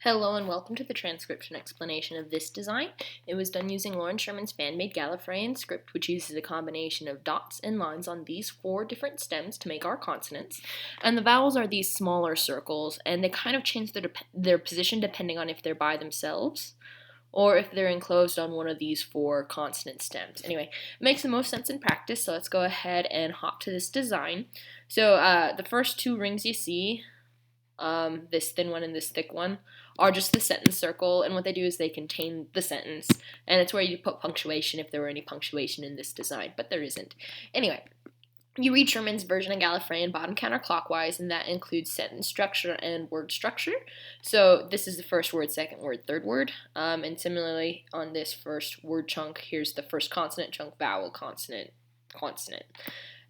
Hello and welcome to the transcription explanation of this design. It was done using Loren Sherman's fan-made Gallifreyan script, which uses a combination of dots and lines on these 4 different stems to make our consonants. And the vowels are these smaller circles, and they kind of change their position depending on if they're by themselves or if they're enclosed on one of these 4 consonant stems. Anyway, it makes the most sense in practice, so let's go ahead and hop to this design. So the first 2 rings you see, this thin one and this thick one, are just the sentence circle, and what they do is they contain the sentence, and it's where you put punctuation if there were any punctuation in this design, but there isn't. Anyway, you read Sherman's version of Gallifreyan bottom counterclockwise, and that includes sentence structure and word structure. So this is the first word, second word, third word, and similarly on this first word chunk, here's the first consonant chunk, vowel, consonant, consonant.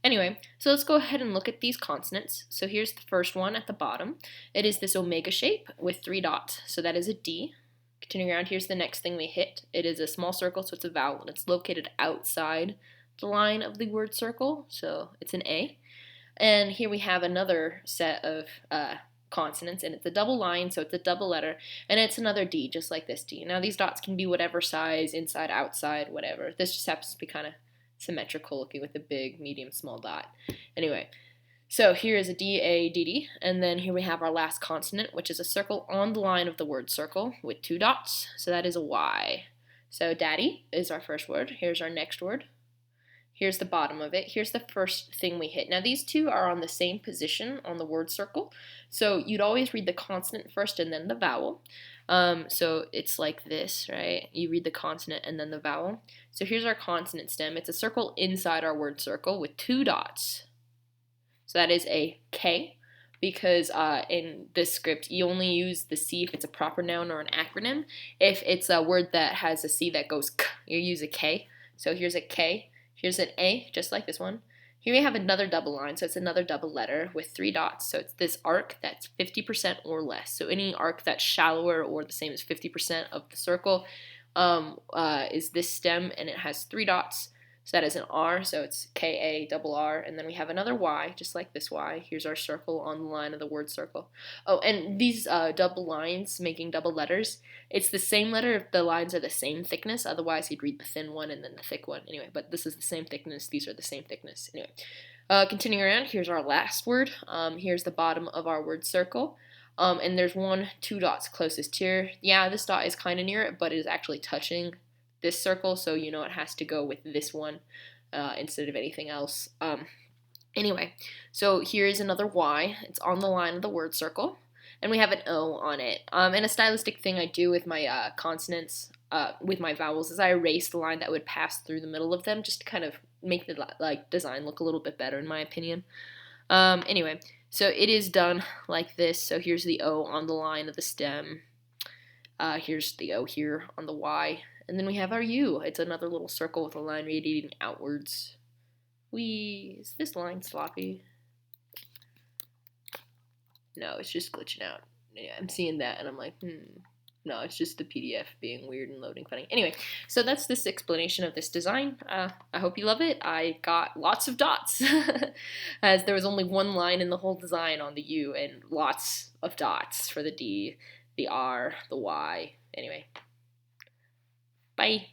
Anyway, so let's go ahead and look at these consonants. So here's the first one at the bottom. It is this omega shape with 3 dots, so that is a D. Continuing around, here's the next thing we hit. It is a small circle, so it's a vowel, and it's located outside the line of the word circle, so it's an A. And here we have another set of consonants, and it's a double line, so it's a double letter, and it's another D, just like this D. Now these dots can be whatever size, inside, outside, whatever. This just happens to be kind of symmetrical looking with a big, medium, small dot. Anyway, so here is a D, A, D, D, and then here we have our last consonant, which is a circle on the line of the word circle with 2 dots, so that is a Y. So daddy is our first word. Here's our next word. Here's the bottom of it. Here's the first thing we hit. Now these 2 are on the same position on the word circle, so you'd always read the consonant first and then the vowel. So it's like this, right? You read the consonant and then the vowel. So here's our consonant stem. It's a circle inside our word circle with 2 dots. So that is a K, because in this script you only use the C if it's a proper noun or an acronym. If it's a word that has a C that goes K, you use a K. So here's a K. Here's an A, just like this one. Here we have another double line, so it's another double letter with 3 dots. So it's this arc that's 50% or less. So any arc that's shallower or the same as 50% of the circle is this stem, and it has 3 dots. So that is an R, so it's K-A double R, and then we have another Y, just like this Y. Here's our circle on the line of the word circle. Oh, and these double lines making double letters, it's the same letter if the lines are the same thickness, otherwise you'd read the thin one and then the thick one. Anyway, but this is the same thickness, these are the same thickness. Anyway, continuing around, here's our last word. Here's the bottom of our word circle. And there's 2 dots closest here. Yeah, this dot is kind of near it, but it is actually touching this circle, so you know it has to go with this one instead of anything else. Anyway, so here is another Y. It's on the line of the word circle, and we have an O on it. And a stylistic thing I do with my consonants, with my vowels, is I erase the line that would pass through the middle of them, just to kind of make the design look a little bit better, in my opinion. Anyway, so it is done like this. So here's the O on the line of the stem. Here's the O here on the Y. And then we have our U. It's another little circle with a line radiating outwards. Is this line sloppy? No, it's just glitching out. Yeah, I'm seeing that and I'm like, no, it's just the PDF being weird and loading funny. Anyway, so that's this explanation of this design. I hope you love it. I got lots of dots, as there was only 1 line in the whole design on the U and lots of dots for the D, the R, the Y. Anyway. Bye.